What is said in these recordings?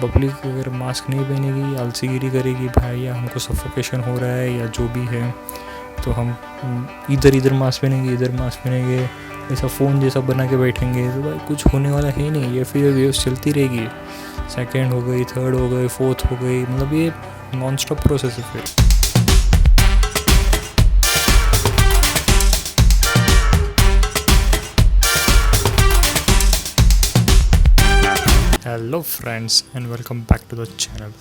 Public अगर mask नहीं पहनेगी, आलसीगिरी करेगी, भाई या हमको सफोकेशन हो रहा है या जो भी है, तो हम इधर मास्क पहनेंगे, इधर मास्क पहनेंगे, ऐसा फ़ोन जैसा बना के बैठेंगे, तो भाई कुछ होने वाला है नहीं। ये फिर वेव्स चलती रहेगी, सेकंड हो गई, थर्ड हो गई, फोर्थ हो गई, मतलब ये नॉन स्टॉप प्रोसेस है फिर। Hello friends and welcome back to the channel.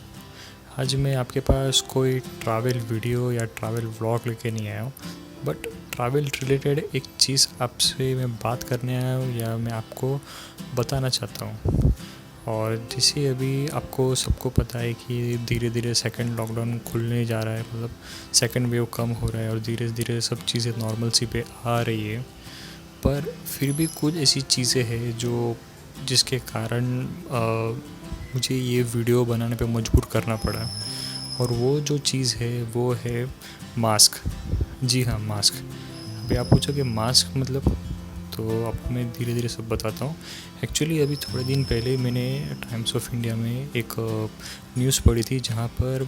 आज मैं आपके पास कोई ट्रैवल वीडियो या ट्रैवल व्लॉग लेके नहीं आया हूँ, बट ट्रैवल रिलेटेड एक चीज़ आपसे मैं बात करने आया हूँ या मैं आपको बताना चाहता हूँ। और जैसे अभी आपको सबको पता है कि धीरे धीरे सेकंड लॉकडाउन खुलने जा रहा है, मतलब सेकंड वेव कम हो रहा है और धीरे धीरे सब चीज़ें नॉर्मल सी पे आ रही है। पर फिर भी कुछ ऐसी चीज़ें हैं जो जिसके कारण मुझे ये वीडियो बनाने पे मजबूर करना पड़ा, और वो जो चीज़ है वो है मास्क। जी हाँ, मास्क। अभी आप पूछोगे मास्क मतलब, तो आपको मैं धीरे धीरे सब बताता हूँ। एक्चुअली अभी थोड़े दिन पहले मैंने टाइम्स ऑफ इंडिया में एक न्यूज़ पढ़ी थी, जहाँ पर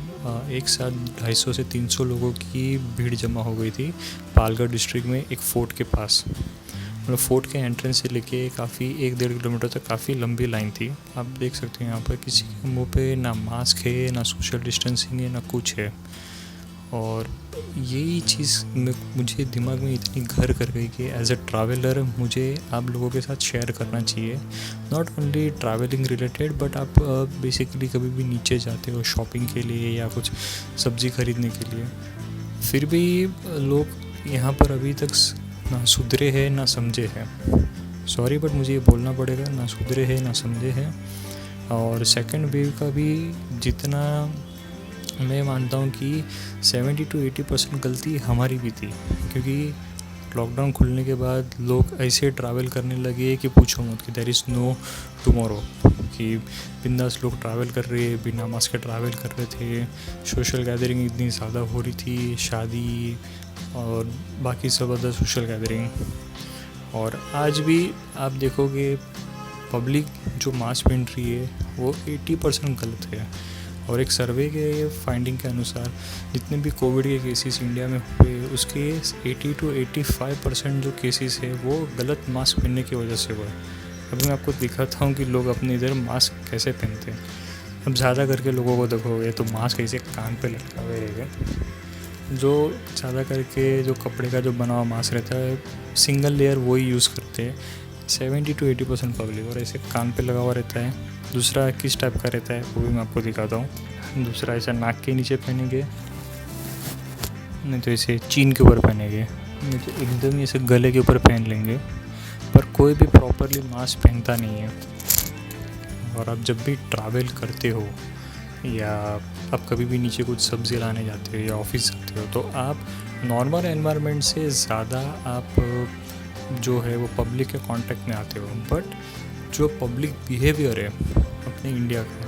एक साथ 250 से 300 लोगों की भीड़ जमा हो गई थी पालगढ़ डिस्ट्रिक्ट में एक फोर्ट के पास। मतलब फोर्ट के एंट्रेंस से लेके काफ़ी 1-1.5 किलोमीटर तक काफ़ी लंबी लाइन थी। आप देख सकते हैं यहाँ पर किसी के मुंह पे ना मास्क है, ना सोशल डिस्टेंसिंग है, ना कुछ है। और यही चीज़ मुझे दिमाग में इतनी घर कर गई कि एज अ ट्रैवलर मुझे आप लोगों के साथ शेयर करना चाहिए। Not only travelling related, but आप बेसिकली कभी भी नीचे जाते हो शॉपिंग के लिए या कुछ सब्ज़ी खरीदने के लिए, फिर भी लोग यहाँ पर अभी तक ना सुधरे हैं ना समझे हैं। सॉरी बट मुझे ये बोलना पड़ेगा, ना सुधरे हैं ना समझे हैं। और सेकंड वेव का भी जितना मैं मानता हूँ कि 70 to 80% गलती हमारी भी थी, क्योंकि लॉकडाउन खुलने के बाद लोग ऐसे ट्रैवल करने लगे कि पूछो मत, कि देयर इज़ नो टुमारो, कि बिंदास लोग ट्रैवल कर रहे, बिना मास्क के ट्रैवल कर रहे थे। सोशल गैदरिंग इतनी ज़्यादा हो रही थी, शादी और बाकी सब अदर सोशल गैदरिंग। और आज भी आप देखोगे पब्लिक जो मास्क पहन रही है वो 80% गलत है। और एक सर्वे के फाइंडिंग के अनुसार जितने भी कोविड के केसेस इंडिया में हुए, उसके 80 to 85% जो केसेस है वो गलत मास्क पहनने की वजह से हुआ है। अभी मैं आपको दिखाता हूँ कि लोग अपने इधर मास्क कैसे पहनते हैं। अब ज़्यादा करके लोगों को देखोगे तो मास्क ऐसे कान पे लटका हुए रहेगा। जो ज़्यादा करके जो कपड़े का जो बना हुआ मास्क रहता है, सिंगल लेयर वही यूज़ करते हैं 70 to 80% पब्लिक, और ऐसे कान पे लगा हुआ रहता है। दूसरा किस टाइप का रहता है वो भी मैं आपको दिखाता हूँ। दूसरा ऐसा नाक के नीचे पहनेंगे, नहीं तो ऐसे चीन के ऊपर पहनेंगे, नहीं तो एकदम ही ऐसे गले के ऊपर पहन लेंगे। पर कोई भी प्रॉपरली मास्क पहनता नहीं है। और आप जब भी ट्रैवल करते हो या आप कभी भी नीचे कुछ सब्ज़ी लाने जाते हो या ऑफिस जाते हो, तो आप नॉर्मल एनवायरनमेंट से ज़्यादा आप जो है वो पब्लिक के कांटेक्ट में आते हो। बट जो पब्लिक बिहेवियर है अपने इंडिया का,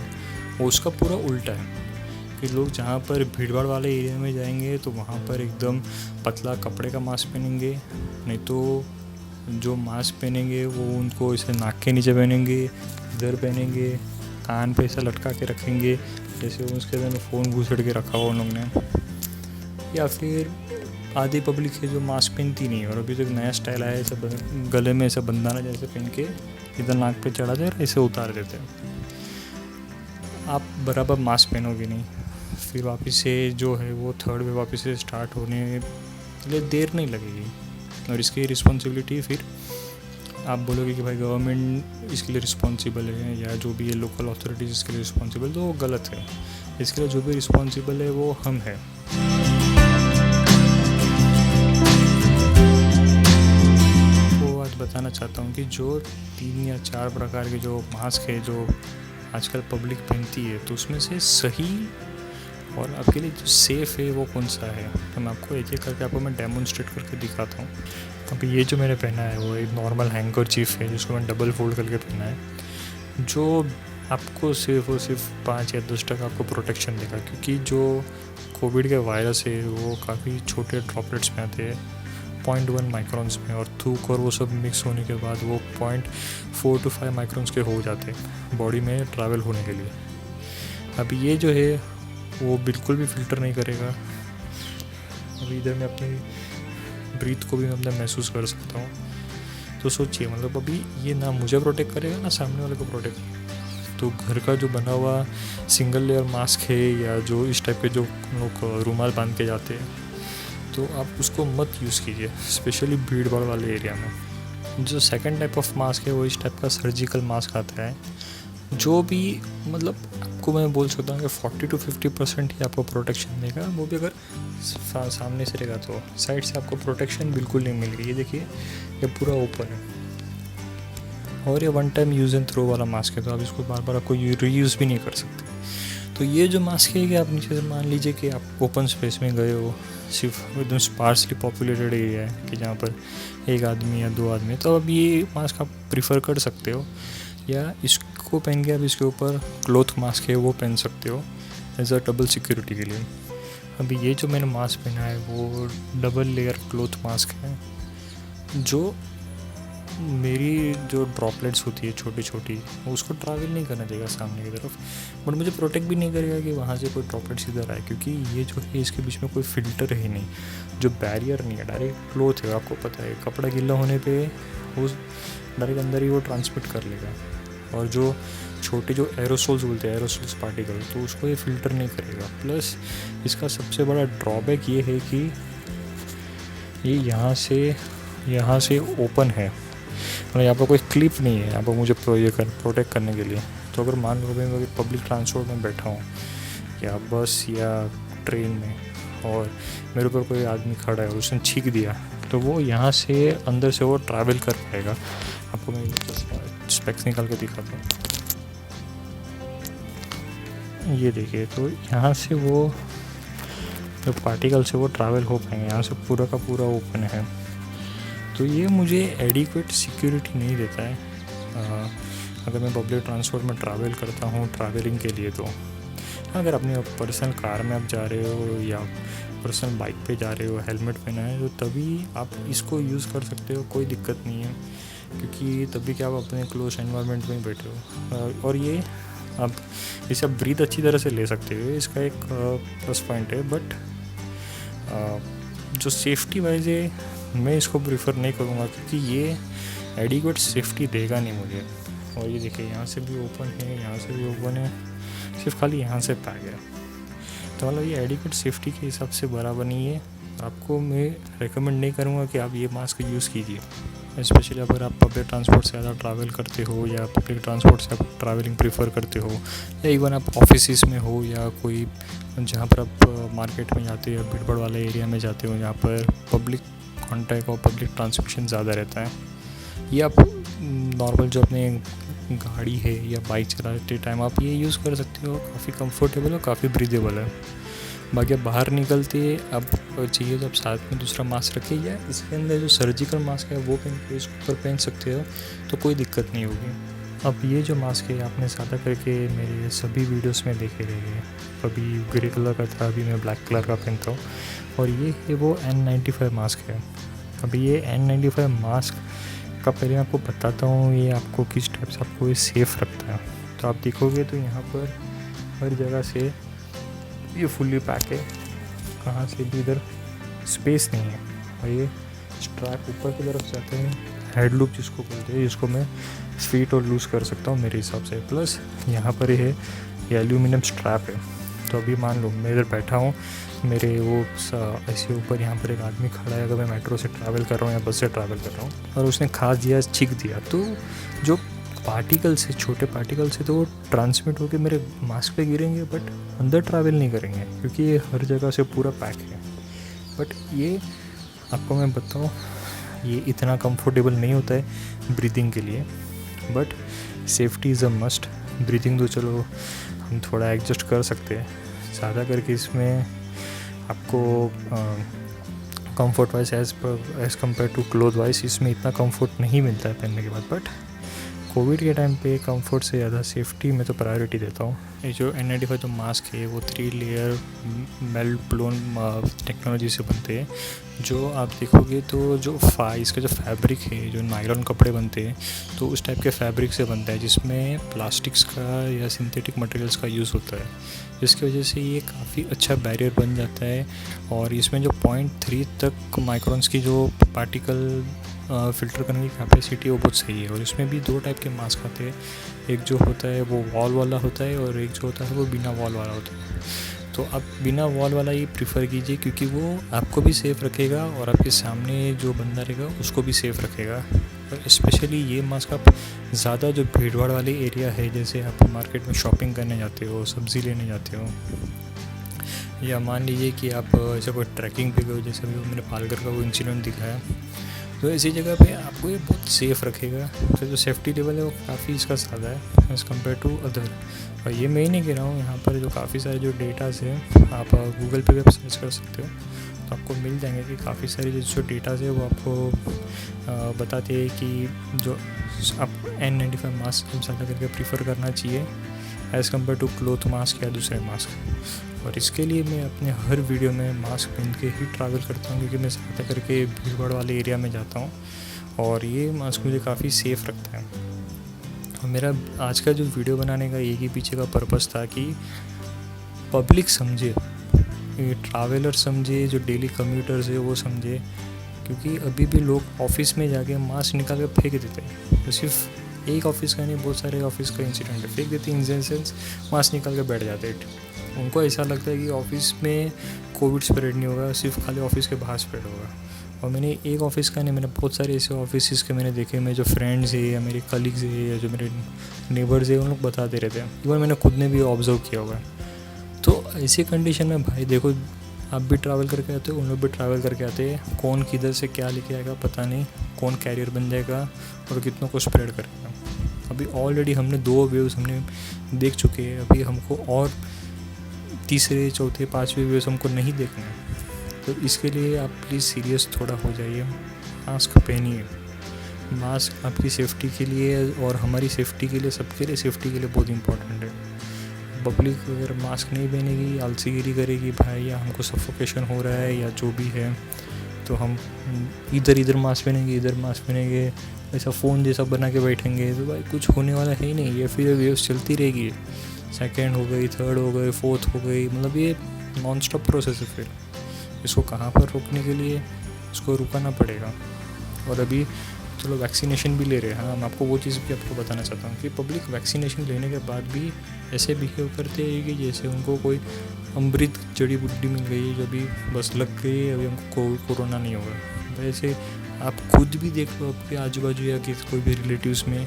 वो उसका पूरा उल्टा है। कि लोग जहाँ पर भीड़ भाड़ वाले एरिया में जाएंगे तो वहाँ पर एकदम पतला कपड़े का मास्क पहनेंगे, नहीं तो जो मास्क पहनेंगे वो उनको इसे नाक के नीचे पहनेंगे, इधर पहनेंगे, कान पे ऐसा लटका के रखेंगे जैसे उसके अंदर फ़ोन घुसड़ के रखा हुआ उन लोग ने। या फिर आधी पब्लिक है जो मास्क पहनती नहीं है, और अभी तो एक नया स्टाइल आया है, ऐसा गले में ऐसा बंधाना जैसे पहन के इधर नाक पे चढ़ा दे और ऐसे उतार देते हैं। आप बराबर मास्क पहनोगे नहीं, फिर वापस से जो है वो थर्ड वे वापस से स्टार्ट होने के लिए देर नहीं लगेगी। और इसकी रिस्पॉन्सिबिलिटी फिर आप बोलोगे कि भाई गवर्नमेंट इसके लिए रिस्पॉन्सिबल है या जो भी ये लोकल अथॉरिटीज़ इसके लिए रिस्पॉन्सिबल, तो वो गलत है। इसके लिए जो भी रिस्पॉन्सिबल है वो हम हैं। तो आज बताना चाहता हूँ कि जो 3 या 4 प्रकार के जो मास्क है जो आजकल पब्लिक पहनती है, तो उसमें से सही और आपके लिए जो सेफ़ है वो कौन सा है। तो मैं आपको एक एक करके आपको मैं डेमोन्स्ट्रेट करके दिखाता हूँ। अभी ये जो मैंने पहना है वो एक नॉर्मल हैंकरचीफ है, जिसको मैं डबल फोल्ड करके पहना है, जो आपको सिर्फ और सिर्फ 5 या 10 तक आपको प्रोटेक्शन देगा। क्योंकि जो कोविड के वायरस है वो काफ़ी छोटे ड्रॉपलेट्स में आते हैं, 0.1 माइक्रॉन्स में, और थूक और वो सब मिक्स होने के बाद वो 0.4 to 5 माइक्रॉन्स के हो जाते हैं बॉडी में ट्रैवल होने के लिए। अभी ये जो है वो बिल्कुल भी फ़िल्टर नहीं करेगा। अभी इधर मैं अपनी ब्रीथ को भी मतलब महसूस कर सकता हूँ। तो सोचिए मतलब अभी ये ना मुझे प्रोटेक्ट करेगा ना सामने वाले को प्रोटेक्ट। तो घर का जो बना हुआ सिंगल लेयर मास्क है या जो इस टाइप के जो लोग रुमाल बांध के जाते हैं, तो आप उसको मत यूज़ कीजिए, स्पेशली भीड़ भाड़ वाले एरिया में। जो सेकंड टाइप ऑफ मास्क है वो इस टाइप का सर्जिकल मास्क आता है, जो भी मतलब आपको मैं बोल सकता हूँ कि 40 to 50% ही आपको प्रोटेक्शन देगा। वो भी अगर सामने से रहेगा, तो साइड से आपको प्रोटेक्शन बिल्कुल नहीं मिलेगी। ये देखिए ये पूरा ओपन है, और ये one time use and throw वाला मास्क है, तो आप इसको बार बार आपको रीयूज़ भी नहीं कर सकते। तो ये जो मास्क है कि आप नीचे से मान लीजिए कि आप ओपन स्पेस में गए हो, सिर्फ एकदम स्पार्सली पॉपुलेटेड एरिया है कि जहाँ पर एक आदमी या 2 आदमी, तो अब ये मास्क आप प्रीफर कर सकते हो, या इसको पहन के आप इसके ऊपर क्लॉथ मास्क है वो पहन सकते हो एज अ डबल सिक्योरिटी के लिए। अभी ये जो मैंने मास्क पहना है वो डबल लेयर क्लॉथ मास्क है, जो मेरी जो ड्रॉपलेट्स होती है छोटी छोटी उसको ट्रैवल नहीं करना देगा सामने की तरफ, बट मुझे प्रोटेक्ट भी नहीं करेगा कि वहाँ से कोई ड्रॉपलेट्स इधर आए, क्योंकि ये जो है इसके बीच में कोई फ़िल्टर है नहीं, जो बैरियर नहीं है, डायरेक्ट क्लॉथ है। आपको पता है कपड़ा गीला होने पे वो डायरेक्ट अंदर ही वो ट्रांसमिट कर लेगा, और जो छोटे जो एरोसोल्स बोलते हैं, एरोसोल्स पार्टिकल, तो उसको ये फ़िल्टर नहीं करेगा। प्लस इसका सबसे बड़ा ड्रॉबैक ये है कि ये यहाँ से ओपन है, मतलब यहाँ पर कोई क्लिप नहीं है यहाँ पर मुझे प्रोटेक्ट करने के लिए। तो अगर मान लो मैं पब्लिक ट्रांसपोर्ट में बैठा हूँ या बस या ट्रेन में, और मेरे ऊपर कोई आदमी खड़ा है और उसने छींक दिया, तो वो यहाँ से अंदर से वो ट्रैवल कर पाएगा। आपको मैं स्पेक्स निकाल के दिखाता हूँ, ये देखिए। तो यहाँ से वो जो पार्टिकल से वो ट्रैवल हो पाएंगे, यहाँ से पूरा का पूरा ओपन है। तो ये मुझे एडिक्वेट सिक्योरिटी नहीं देता है अगर मैं पब्लिक ट्रांसपोर्ट में ट्रैवल करता हूँ ट्रैवलिंग के लिए। तो अगर अपनी पर्सनल कार में आप जा रहे हो या पर्सनल बाइक पे जा रहे हो, हेलमेट पहना है, तो तभी आप इसको यूज़ कर सकते हो, कोई दिक्कत नहीं है, क्योंकि तभी क्या आप अपने क्लोज एनवायरनमेंट में बैठे हो। और ये आप इसे आप ब्रीथ अच्छी तरह से ले सकते हो, इसका एक प्लस पॉइंट है। बट जो सेफ्टी वाइज है मैं इसको प्रीफर नहीं करूँगा, क्योंकि ये एडिक्वेट सेफ्टी देगा नहीं मुझे। और ये देखिए यहाँ से भी ओपन है, यहाँ से भी ओपन है, सिर्फ खाली यहाँ से पैक है। तो मतलब ये एडिक्वेट सेफ्टी के हिसाब से बराबर नहीं है। आपको मैं रेकमेंड नहीं करूँगा कि आप ये मास्क यूज़ कीजिए, स्पेशली अगर आप पब्लिक ट्रांसपोर्ट से ज़्यादा ट्रैवल करते हो, या पब्लिक ट्रांसपोर्ट से आप ट्रैवलिंग प्रीफर करते हो, या इवन आप ऑफिस में हो, या कोई जहाँ पर आप मार्केट में जाते हो या भीड़ भाड़ वाले एरिया में जाते हो जहाँ पर पब्लिक कॉन्टैक्ट और पब्लिक ट्रांसमिशन ज़्यादा रहता है। ये आप नॉर्मल जो अपने गाड़ी है या बाइक चलाते टाइम आप ये यूज़ कर सकते हो, काफ़ी कंफर्टेबल और काफ़ी ब्रीदेबल है। बाकी आप बाहर निकलते अब चाहिए तो आप साथ में दूसरा मास्क रखिए, या इसके अंदर जो सर्जिकल मास्क है वो पहन के इसके ऊपर पहन सकते हो, तो कोई दिक्कत नहीं होगी। अब ये जो मास्क है आपने ज़्यादा करके मेरे सभी वीडियोस में देखे रहेंगे, कभी ग्रे कलर का था, अभी मैं ब्लैक कलर का पहनता हूँ, और ये है वो N95 मास्क है। अभी ये N95 मास्क का पहले मैं आपको बताता हूँ ये आपको किस टाइप से आपको ये सेफ़ रखता है। तो आप देखोगे तो यहाँ पर हर जगह से ये फुल्ली पैक है, कहाँ से भी इधर स्पेस नहीं है, और ये स्ट्रैप ऊपर की तरफ जाते हैं, हेड लूप जिसको बोलते हैं, जिसको मैं स्वीट और लूज़ कर सकता हूँ मेरे हिसाब से। प्लस यहाँ पर ये एल्यूमिनियम स्ट्रैप है। तो अभी मान लो मैं इधर बैठा हूँ, मेरे वो ऐसे ऊपर यहाँ पर एक आदमी खड़ा है, अगर मैं मेट्रो से ट्रैवल कर रहा हूँ या बस से ट्रैवल कर रहा हूँ, और उसने खास दिया, छींक दिया, तो जो पार्टिकल्स है, छोटे पार्टिकल्स है, तो वो ट्रांसमिट होकर मेरे मास्क पे गिरेंगे, बट अंदर ट्रैवल नहीं करेंगे, क्योंकि ये हर जगह से पूरा पैक है। बट ये आपको मैं बताऊँ, ये इतना कंफर्टेबल नहीं होता है ब्रीदिंग के लिए, but safety is a must. Breathing तो चलो हम थोड़ा एडजस्ट कर सकते हैं, ज़्यादा करके इसमें आपको comfort wise as compare to cloth wise इसमें इतना कंफर्ट नहीं मिलता है पहनने के बाद। बट कोविड के टाइम पे कंफर्ट से ज़्यादा सेफ्टी में तो प्रायोरिटी देता हूँ। ये जो N95 जो मास्क है वो 3 लेयर मेल्ट ब्लोन टेक्नोलॉजी से बनते हैं। जो आप देखोगे तो जो इसका जो फैब्रिक है, जो नायलॉन कपड़े बनते हैं तो उस टाइप के फैब्रिक से बनता है, जिसमें प्लास्टिक्स का या सिंथेटिक मटेरियल्स का यूज़ होता है, जिसकी वजह से ये काफ़ी अच्छा बैरियर बन जाता है। और इसमें जो 0.3 तक माइक्रोन्स की जो पार्टिकल फ़िल्टर करने की कैपेसिटी है वो बहुत सही है। और इसमें भी 2 टाइप के मास्क आते हैं, एक जो होता है वो वॉल वाला होता है और एक जो होता है वो बिना वॉल वाला होता है। तो आप बिना वॉल वाला ही प्रीफर कीजिए, क्योंकि वो आपको भी सेफ़ रखेगा और आपके सामने जो बंदा रहेगा उसको भी सेफ़ रखेगा। और स्पेशली ये मास्क आप ज़्यादा जो भीड़ भाड़ वाली एरिया है, जैसे आप मार्केट में शॉपिंग करने जाते हो, सब्ज़ी लेने जाते हो, या मान लीजिए कि आप ऐसे कोई ट्रैकिंग पे गए, जैसे अभी मैंने पालघर का वो इंसिडेंट दिखाया, तो ऐसी जगह पे आपको ये बहुत सेफ़ रखेगा। तो जो सेफ्टी लेवल है वो काफ़ी इसका ज़्यादा है एज़ कम्पेयर टू अदर। और ये मैं ही नहीं कह रहा हूँ, यहाँ पर जो काफ़ी सारे जो डेटास है आप गूगल पे भी सर्च कर सकते हो, तो आपको मिल जाएंगे कि काफ़ी सारे जो डेटास है वो आपको बताते हैं कि जो आप N95 मास्क ज़्यादा करके प्रीफर करना चाहिए as compare to cloth mask या दूसरे मास्क। और इसके लिए मैं अपने हर वीडियो में मास्क पहन के ही ट्रैवल करता हूँ, क्योंकि मैं ज़्यादा करके भीड़ भाड़ वाले एरिया में जाता हूँ और ये मास्क मुझे काफ़ी सेफ़ रखता है। और मेरा आज का जो वीडियो बनाने का एक ही पीछे का पर्पस था कि पब्लिक समझे, ट्रैवलर समझे, जो डेली कम्यूटर्स है वो समझे, क्योंकि अभी भी लोग ऑफिस में जाके मास्क निकाल कर फेंक देते हैं। तो सिर्फ एक ऑफिस का नहीं, बहुत सारे ऑफिस का इंसिडेंट है, फेंक देते हैं इन द सेंस मास्क निकाल कर बैठ जाते हैं। उनको ऐसा लगता है कि ऑफिस में कोविड स्प्रेड नहीं होगा, सिर्फ खाली ऑफिस के बाहर स्प्रेड होगा। और मैंने एक ऑफिस का नहीं, मैंने बहुत सारे ऐसे ऑफिस के मैंने देखे, मेरे जो फ्रेंड्स है या मेरे कलीग्स है या जो मेरे नेबर्स है, उन लोग बताते रहते हैं, इवन मैंने खुद ने भी ऑब्जर्व किया होगा। तो ऐसी कंडीशन में भाई देखो, आप भी ट्रैवल करके आते हो, उन लोग भी ट्रैवल करके आते हैं, कौन किधर से क्या लेके आएगा पता नहीं, कौन कैरियर बन जाएगा और कितनों को स्प्रेड करेगा। अभी ऑलरेडी हमने 2 वेव्स हमने देख चुके हैं, अभी हमको और तीसरे, चौथे, 5वें वेव्स हमको नहीं देखना है। तो इसके लिए आप प्लीज़ सीरियस थोड़ा हो जाइए, मास्क पहनिए। मास्क आपकी सेफ्टी के लिए और हमारी सेफ्टी के लिए, सबके लिए सेफ्टी के लिए बहुत इंपॉर्टेंट है। पब्लिक अगर मास्क नहीं पहनेगी, आलसीगिरी करेगी भाई, या हमको सफोकेशन हो रहा है या जो भी है, तो हम इधर मास्क पहनेंगे, इधर मास्क पहनेंगे, ऐसा फ़ोन जैसा बना के बैठेंगे, तो भाई कुछ होने वाला है ही नहीं। ये फिर वेव्स चलती रहेगी, सेकेंड हो गई, थर्ड हो गई, फोर्थ हो गई, मतलब ये नॉन स्टॉप प्रोसेस है। फिर इसको कहाँ पर रोकने के लिए इसको रुकाना पड़ेगा। और अभी चलो वैक्सीनेशन भी ले रहे हैं, हाँ, मैं आपको वो चीज़ भी आपको बताना चाहता हूँ कि पब्लिक वैक्सीनेशन लेने के बाद भी ऐसे बिहेव करते हैं कि जैसे उनको कोई अमृत जड़ी बूटी मिल गई है, जो भी बस लग गई है, अभी हमको कोरोना नहीं होगा। वैसे आप खुद भी देख लो आपके आजू बाजू या कि कोई भी रिलेटिव्स में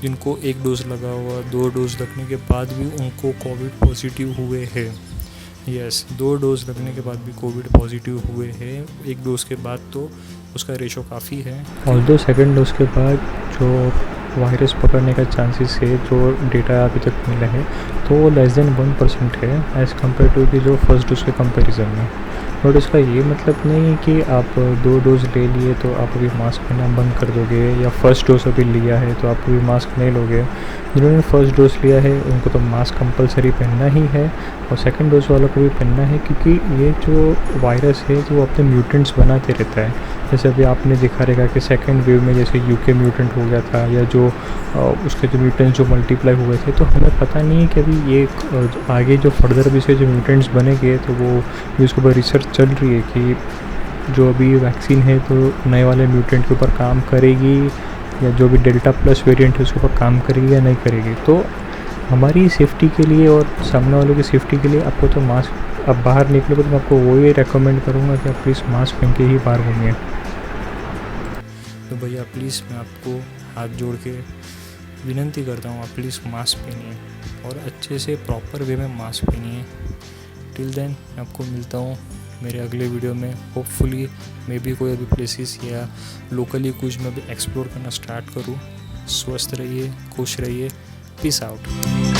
जिनको 1 डोज लगा हुआ, 2 डोज लगने के बाद भी उनको कोविड पॉजिटिव हुए हैं। यस, 2 डोज लगने के बाद भी कोविड पॉजिटिव हुए हैं। 1 डोज के बाद तो उसका रेशो काफ़ी है, और 2 सेकेंड डोज के बाद जो वायरस पकड़ने का चांसेस है, जो डेटा अभी तक मिला है, तो वो लेस देन 1% है एज़ कम्पेयर टू कि जो फर्स्ट डोज के कंपैरिजन में। बट इसका ये मतलब नहीं कि आप 2 डोज ले लिए तो आप अभी मास्क पहनना बंद कर दोगे, या फर्स्ट डोज अभी लिया है तो आप अभी मास्क नहीं लोगे। जिन्होंने फर्स्ट डोज लिया है उनको तो मास्क कंपलसरी पहनना ही है, और सेकंड डोज वालों को भी पहनना है, क्योंकि ये जो वायरस है जो अपने म्यूटेंट्स बनाते रहता है। जैसे अभी आपने देखा रहेगा कि सेकंड वेव में जैसे यूके म्यूटेंट हो गया था, या जो उसके जो म्यूटेंट्स जो मल्टीप्लाई हुए थे, तो हमें पता नहीं है कि अभी ये आगे जो फर्दर भी से जो म्यूटेंट्स बनेंगे, तो वो भी उसके ऊपर रिसर्च चल रही है कि जो अभी वैक्सीन है तो नए वाले म्यूटेंट के ऊपर काम करेगी, या जो भी डेल्टा प्लस वेरिएंट है उसके ऊपर काम करेगी या नहीं करेगी। तो हमारी सेफ्टी के लिए और सामने वालों की सेफ्टी के लिए आपको तो मास्क, अब बाहर निकलोगे तो मैं आपको वही रेकमेंड करूँगा कि आप प्लीज़ मास्क पहन के ही बाहर घूमिए। तो भैया प्लीज़ मैं आपको हाथ जोड़ के विनती करता हूँ, आप प्लीज़ मास्क पहनिए और अच्छे से प्रॉपर वे में मास्क पहनिए। टिल देन मैं आपको मिलता हूँ मेरे अगले वीडियो में। होपफुली मैं भी कोई अभी प्लेसेस या लोकली कुछ मैं भी एक्सप्लोर करना स्टार्ट करूँ। स्वस्थ रहिए, खुश रहिए, पीस आउट।